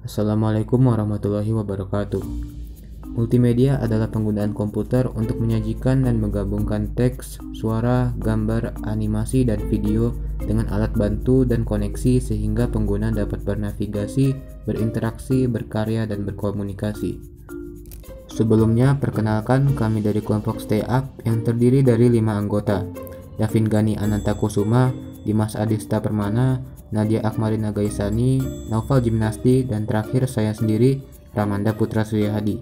Assalamualaikum warahmatullahi wabarakatuh. Multimedia adalah penggunaan komputer untuk menyajikan dan menggabungkan teks, suara, gambar, animasi, dan video dengan alat bantu dan koneksi sehingga pengguna dapat bernavigasi, berinteraksi, berkarya, dan berkomunikasi. Sebelumnya, perkenalkan kami dari kelompok Stay Up yang terdiri dari 5 anggota, Davin Gani Anantakusuma, Dimas Adista Permana, Nadia Akmarina Gaisani, Naufal Gimnasti, dan terakhir saya sendiri, Ramanda Putra Suryahadi.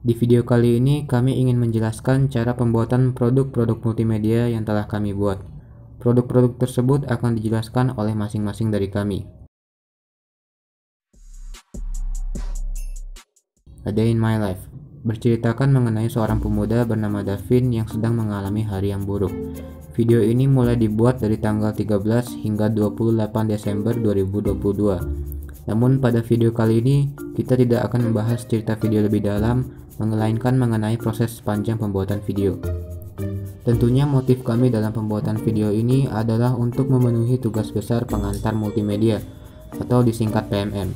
Di video kali ini kami ingin menjelaskan cara pembuatan produk-produk multimedia yang telah kami buat. Produk-produk tersebut akan dijelaskan oleh masing-masing dari kami. A Day in My Life berceritakan mengenai seorang pemuda bernama Davin yang sedang mengalami hari yang buruk. Video ini mulai dibuat dari tanggal 13 hingga 28 Desember 2022. Namun pada video kali ini kita tidak akan membahas cerita video lebih dalam, melainkan mengenai proses sepanjang pembuatan video. Tentunya motif kami dalam pembuatan video ini adalah untuk memenuhi tugas besar pengantar multimedia atau disingkat PMM.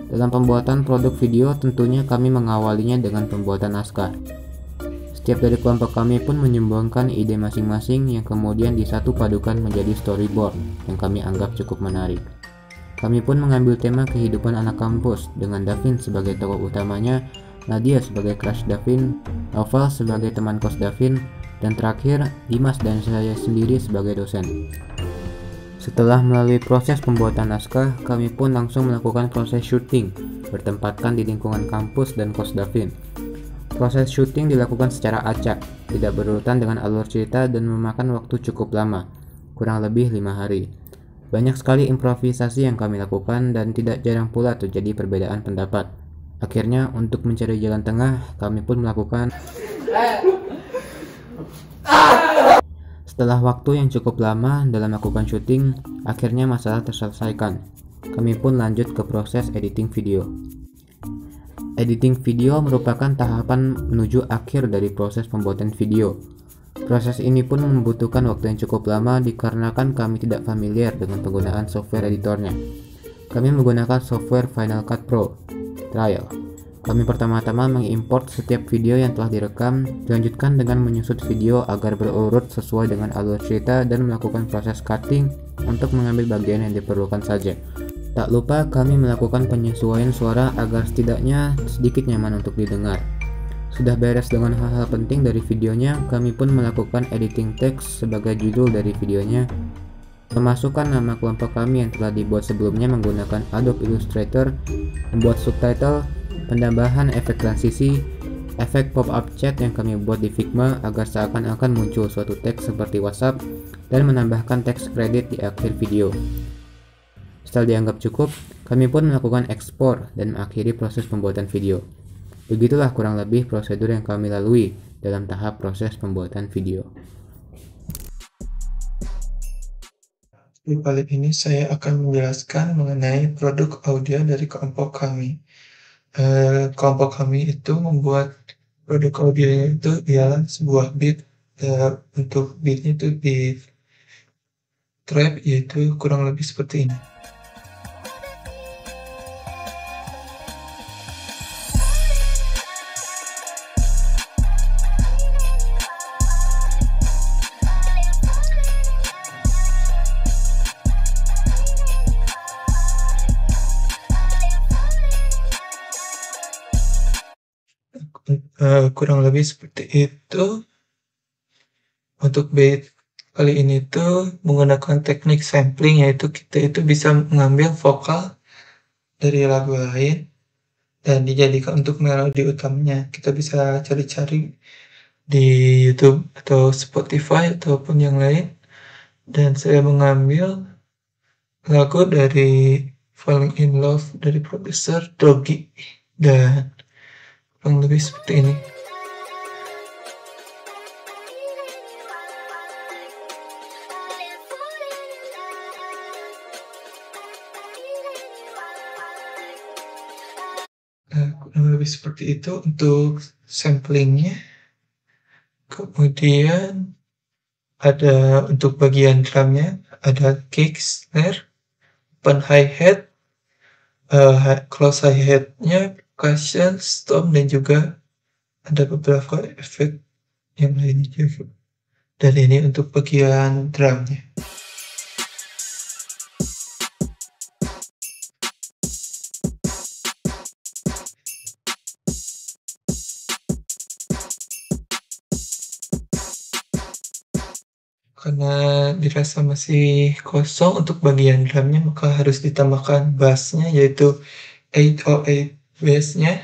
Dalam pembuatan produk video tentunya kami mengawalinya dengan pembuatan naskah. Setiap dari kelompok kami pun menyumbangkan ide masing-masing yang kemudian disatu padukan menjadi storyboard yang kami anggap cukup menarik. Kami pun mengambil tema kehidupan anak kampus dengan Davin sebagai tokoh utamanya, Nadia sebagai crush Davin, Naufal sebagai teman kos Davin, dan terakhir Dimas dan saya sendiri sebagai dosen. Setelah melalui proses pembuatan naskah, kami pun langsung melakukan proses syuting, bertempatkan di lingkungan kampus dan kos Davin. Proses syuting dilakukan secara acak, tidak berurutan dengan alur cerita dan memakan waktu cukup lama, kurang lebih 5 hari. Banyak sekali improvisasi yang kami lakukan dan tidak jarang pula terjadi perbedaan pendapat. Akhirnya, untuk mencari jalan tengah, kami pun melakukan Setelah waktu yang cukup lama dalam melakukan syuting, akhirnya masalah terselesaikan. Kami pun lanjut ke proses editing video. Editing video merupakan tahapan menuju akhir dari proses pembuatan video. Proses ini pun membutuhkan waktu yang cukup lama dikarenakan kami tidak familiar dengan penggunaan software editornya. Kami menggunakan software Final Cut Pro Trial. Kami pertama-tama mengimport setiap video yang telah direkam, dilanjutkan dengan menyusut video agar berurut sesuai dengan alur cerita dan melakukan proses cutting untuk mengambil bagian yang diperlukan saja. Tak lupa kami melakukan penyesuaian suara agar setidaknya sedikit nyaman untuk didengar. Sudah beres dengan hal-hal penting dari videonya, kami pun melakukan editing teks sebagai judul dari videonya, memasukkan nama kelompok kami yang telah dibuat sebelumnya menggunakan Adobe Illustrator, membuat subtitle, penambahan efek transisi, efek pop-up chat yang kami buat di Figma agar seakan-akan muncul suatu teks seperti WhatsApp, dan menambahkan teks kredit di akhir video. Setelah dianggap cukup, kami pun melakukan ekspor dan mengakhiri proses pembuatan video. Begitulah kurang lebih prosedur yang kami lalui dalam tahap proses pembuatan video. Di kali ini saya akan menjelaskan mengenai produk audio dari kelompok kami. Kelompok kami itu membuat produk audionya itu ialah sebuah beat. Untuk beatnya itu beat trap, yaitu kurang lebih seperti ini. Kurang lebih seperti itu. Untuk beat kali ini tuh menggunakan teknik sampling, yaitu kita itu bisa mengambil vokal dari lagu lain dan dijadikan untuk melodi utamanya. Kita bisa cari-cari di YouTube atau Spotify ataupun yang lain, dan saya mengambil lagu dari Falling in Love dari produser Dogi, dan kurang lebih seperti ini. Kurang lebih seperti itu untuk samplingnya. Kemudian ada untuk bagian drumnya, ada kick, snare, open hi-hat, close hi-hat-nya, percussion, stop, dan juga ada beberapa efek yang lainnya juga. Dan ini untuk bagian drumnya. Karena dirasa masih kosong untuk bagian drumnya, maka harus ditambahkan bassnya, yaitu 808 bassnya,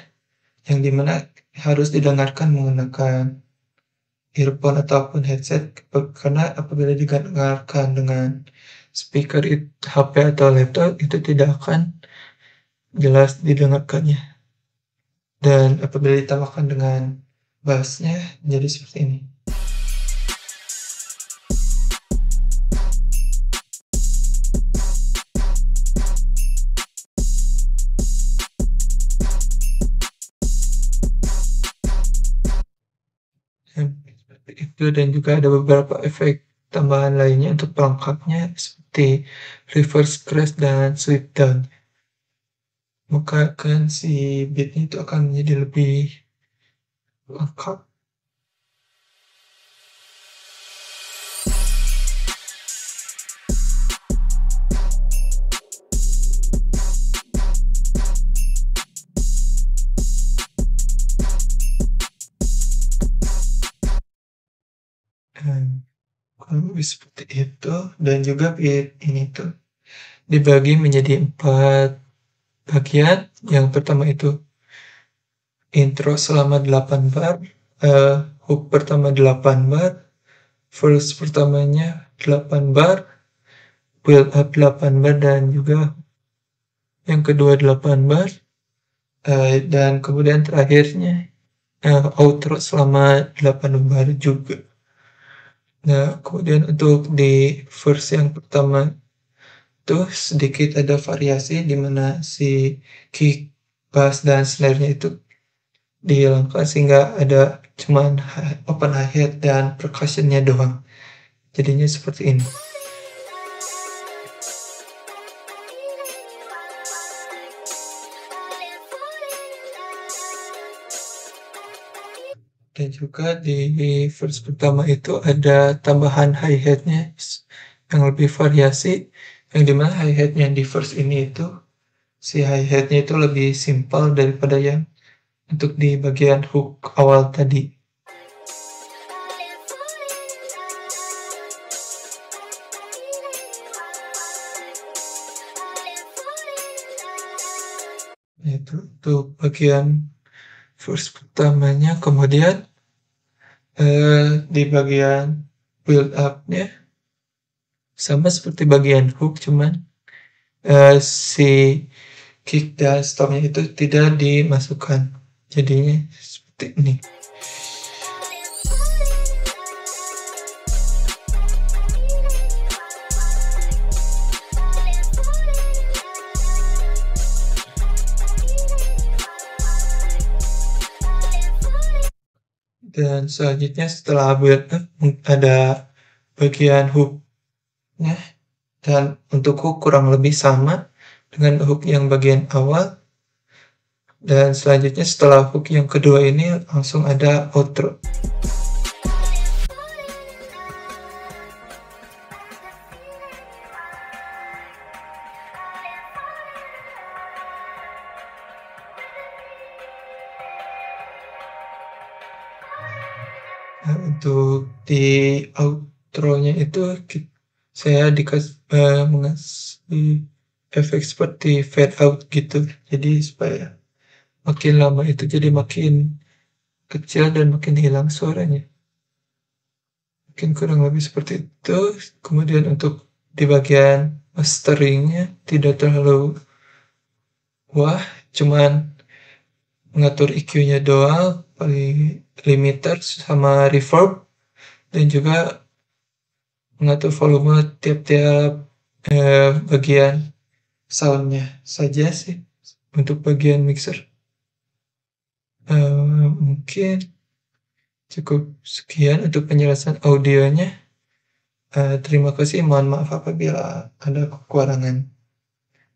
yang dimana harus didengarkan menggunakan earphone ataupun headset, karena apabila didengarkan dengan speaker HP atau laptop itu tidak akan jelas didengarkannya. Dan apabila ditambahkan dengan bassnya jadi seperti ini. Seperti itu, dan juga ada beberapa efek tambahan lainnya untuk pelengkapnya seperti reverse crash dan sweep down. Maka kan si beatnya itu akan menjadi lebih lengkap. Kurang lebih seperti itu, dan juga beat ini tuh dibagi menjadi 4 bagian. Yang pertama itu intro selama 8 bar, hook pertama 8 bar, verse pertamanya 8 bar, build up 8 bar, dan juga yang kedua 8 bar, dan kemudian terakhirnya outro selama 8 bar juga. Nah, kemudian untuk di verse yang pertama itu sedikit ada variasi di mana si kick, bass, dan snare-nya itu dihilangkan sehingga ada cuman open hi-hat dan percussion-nya doang. Jadinya seperti ini. Dan juga di verse pertama itu ada tambahan hi-hat-nya yang lebih variasi, yang dimana hi-hat-nya di verse ini itu si hi-hat-nya itu lebih simpel daripada yang untuk di bagian hook awal tadi. Itu untuk bagian verse pertamanya. Kemudian di bagian build up-nya sama seperti bagian hook, cuman si kick dan stop-nya itu tidak dimasukkan. Jadinya seperti ini. Dan selanjutnya setelah build up ada bagian hook-nya, dan untuk hook kurang lebih sama dengan hook yang bagian awal. Dan selanjutnya setelah hook yang kedua ini langsung ada outro. Nah, untuk di outro-nya itu saya mengasih efek seperti fade out gitu. Jadi supaya makin lama itu jadi makin kecil dan makin hilang suaranya. Mungkin kurang lebih seperti itu. Kemudian untuk di bagian masteringnya tidak terlalu wah, cuman mengatur EQ-nya doang, paling limiter sama reverb, dan juga mengatur volume tiap-tiap bagian soundnya saja sih untuk bagian mixer. Mungkin cukup sekian untuk penjelasan audionya. Terima kasih, mohon maaf apabila ada kekurangan.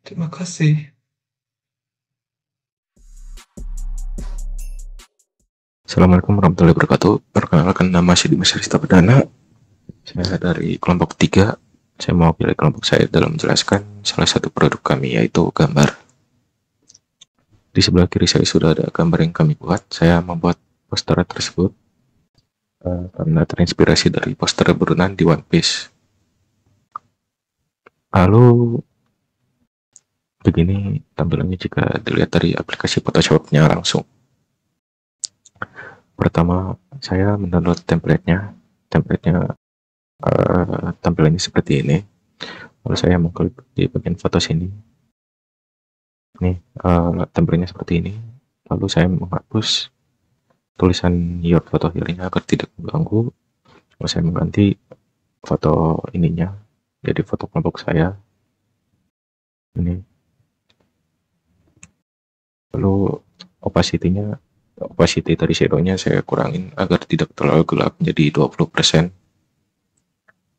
Terima kasih. Assalamualaikum warahmatullahi wabarakatuh. Perkenalkan, nama saya Dimas Rista Perdana. Saya dari kelompok 3. Saya mewakili kelompok saya dalam menjelaskan salah satu produk kami, yaitu gambar. Di sebelah kiri saya sudah ada gambar yang kami buat. Saya membuat poster tersebut karena terinspirasi dari poster berenang di One Piece. Lalu begini tampilannya jika dilihat dari aplikasi Photoshop-nya langsung. Pertama, saya mendownload template-nya. Tampilannya seperti ini. Lalu saya mengklik di bagian foto sini. Nih, template-nya seperti ini. Lalu saya menghapus tulisan your photo here-nya agar tidak mengganggu. Lalu saya mengganti foto ininya jadi foto kelompok saya. Ini. Lalu opacity dari shadow-nya saya kurangin agar tidak terlalu gelap, menjadi 20%.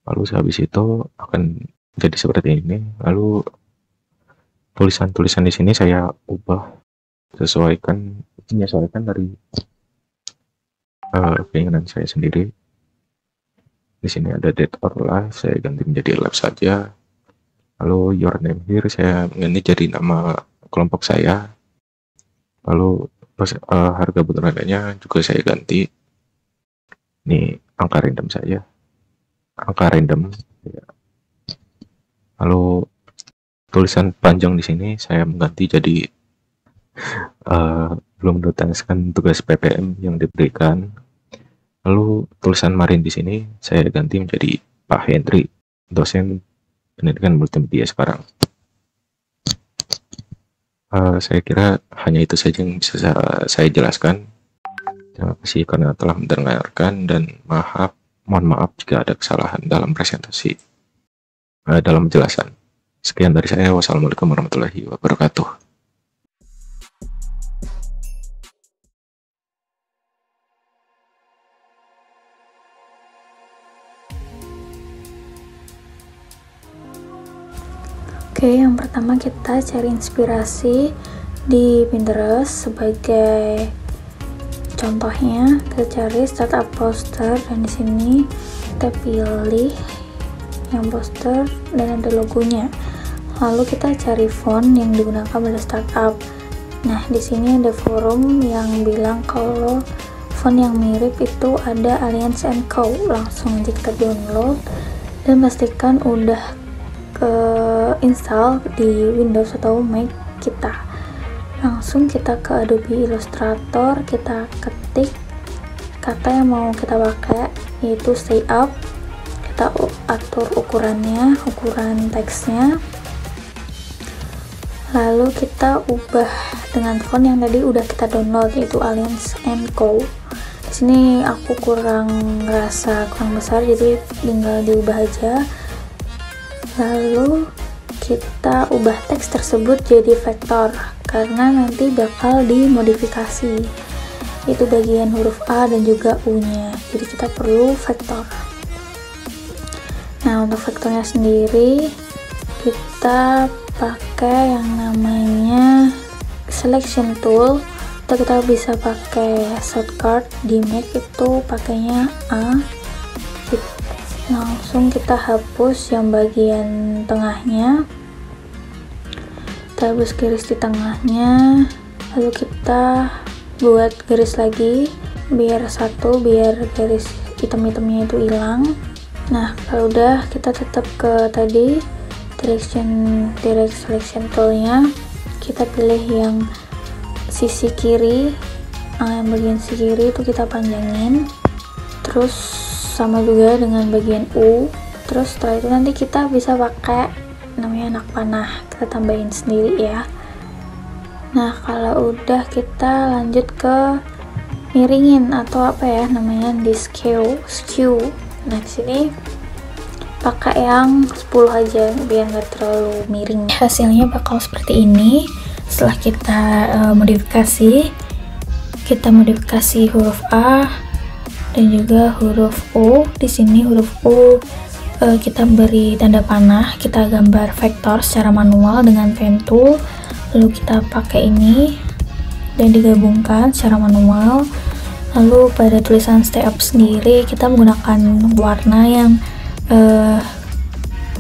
Lalu habis itu akan jadi seperti ini. Lalu tulisan-tulisan di sini saya ubah menyesuaikan dari keinginan saya sendiri. Di sini ada dead or alive, saya ganti menjadi alive saja. Lalu your name here saya ganti jadi nama kelompok saya. Lalu harga benerannya juga saya ganti. Ini angka random ya. Lalu tulisan panjang di sini saya mengganti jadi belum menuntaskan tugas PPM yang diberikan. Lalu tulisan Marin di sini saya ganti menjadi Pak Hendri, dosen pendidikan multimedia sekarang. Saya kira hanya itu saja yang bisa saya jelaskan. Terima kasih karena telah mendengarkan, dan mohon maaf jika ada kesalahan dalam presentasi, dalam penjelasan. Sekian dari saya. Wassalamualaikum warahmatullahi wabarakatuh. Oke, yang pertama kita cari inspirasi di Pinterest. Sebagai contohnya, kita cari startup poster, dan di sini kita pilih yang poster dan ada logonya. Lalu kita cari font yang digunakan pada startup. Nah, di sini ada forum yang bilang kalau font yang mirip itu ada Alliance & Co. Langsung aja kita download dan pastikan udah install di Windows atau Mac kita. Langsung kita ke Adobe Illustrator, kita ketik kata yang mau kita pakai, yaitu stay up. Kita atur ukuran teksnya, lalu kita ubah dengan font yang tadi udah kita download, yaitu Alliance & Co. Di sini aku kurang besar, jadi tinggal diubah aja. Lalu kita ubah teks tersebut jadi vektor karena nanti bakal dimodifikasi, itu bagian huruf A dan juga U nya, jadi kita perlu vektor. Nah, untuk vektornya sendiri kita pakai yang namanya selection tool, atau kita bisa pakai shortcut di Mac, itu pakainya A. Langsung kita hapus yang bagian tengahnya, kita hapus garis di tengahnya, lalu kita buat garis lagi biar garis hitam-hitamnya itu hilang. Nah, kalau udah, kita tetap ke tadi direct selection toolnya, kita pilih yang sisi kiri, yang bagian sisi kiri itu kita panjangin, terus sama juga dengan bagian U. Terus setelah itu nanti kita bisa pakai namanya anak panah, kita tambahin sendiri ya. Nah, kalau udah, kita lanjut ke miringin atau di skew. Nah, di sini pakai yang 10 aja biar nggak terlalu miring. Hasilnya bakal seperti ini. Setelah kita modifikasi huruf A dan juga huruf U. Di sini huruf U kita beri tanda panah, kita gambar vektor secara manual dengan pen tool, lalu kita pakai ini dan digabungkan secara manual. Lalu pada tulisan stay up sendiri kita menggunakan warna yang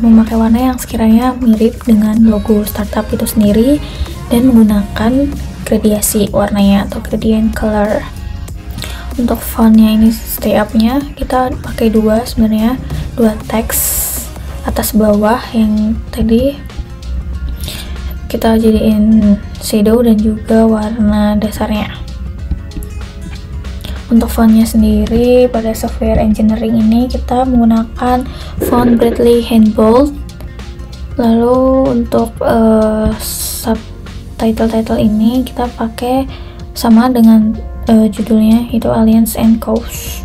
memakai warna yang sekiranya mirip dengan logo startup itu sendiri dan menggunakan gradiasi warnanya atau gradient color. Untuk fontnya ini stay up nya kita pakai dua teks atas bawah, yang tadi kita jadiin shadow dan juga warna dasarnya. Untuk fontnya sendiri pada software engineering ini kita menggunakan font Bradley Handbold. Lalu untuk subtitle ini kita pakai sama dengan judulnya, itu Aliens and Coast.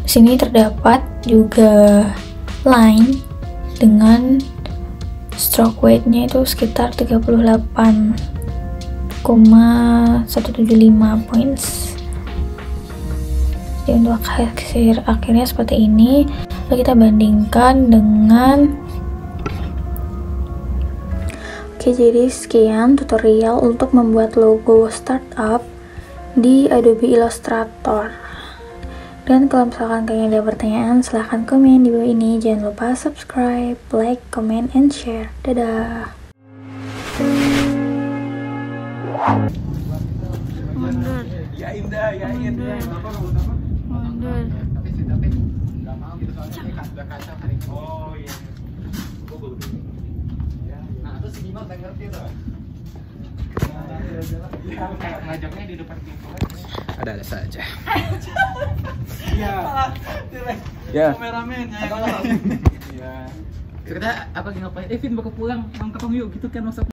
Di sini terdapat juga line dengan stroke weight-nya itu sekitar 38,175 points. Jadi untuk akhirnya seperti ini. Lalu kita bandingkan dengan Oke, jadi sekian tutorial untuk membuat logo startup di Adobe Illustrator. Dan kalau misalkan kalian ada pertanyaan, silahkan komen di bawah ini. Jangan lupa subscribe, like, comment, and share. Dadah. Mundur. Ya Indah, ya Indah. Mundur. Oh iya. Nah, terus si Bima nggak ngerti tuh. Ya, kayak ngajaknya di depan pintu. Ada saja. Iya. Ya. Kameramen ya. Iya. Kita apa ngapain? Vin bakal pulang, nongkrong yuk gitu kan, maksudnya.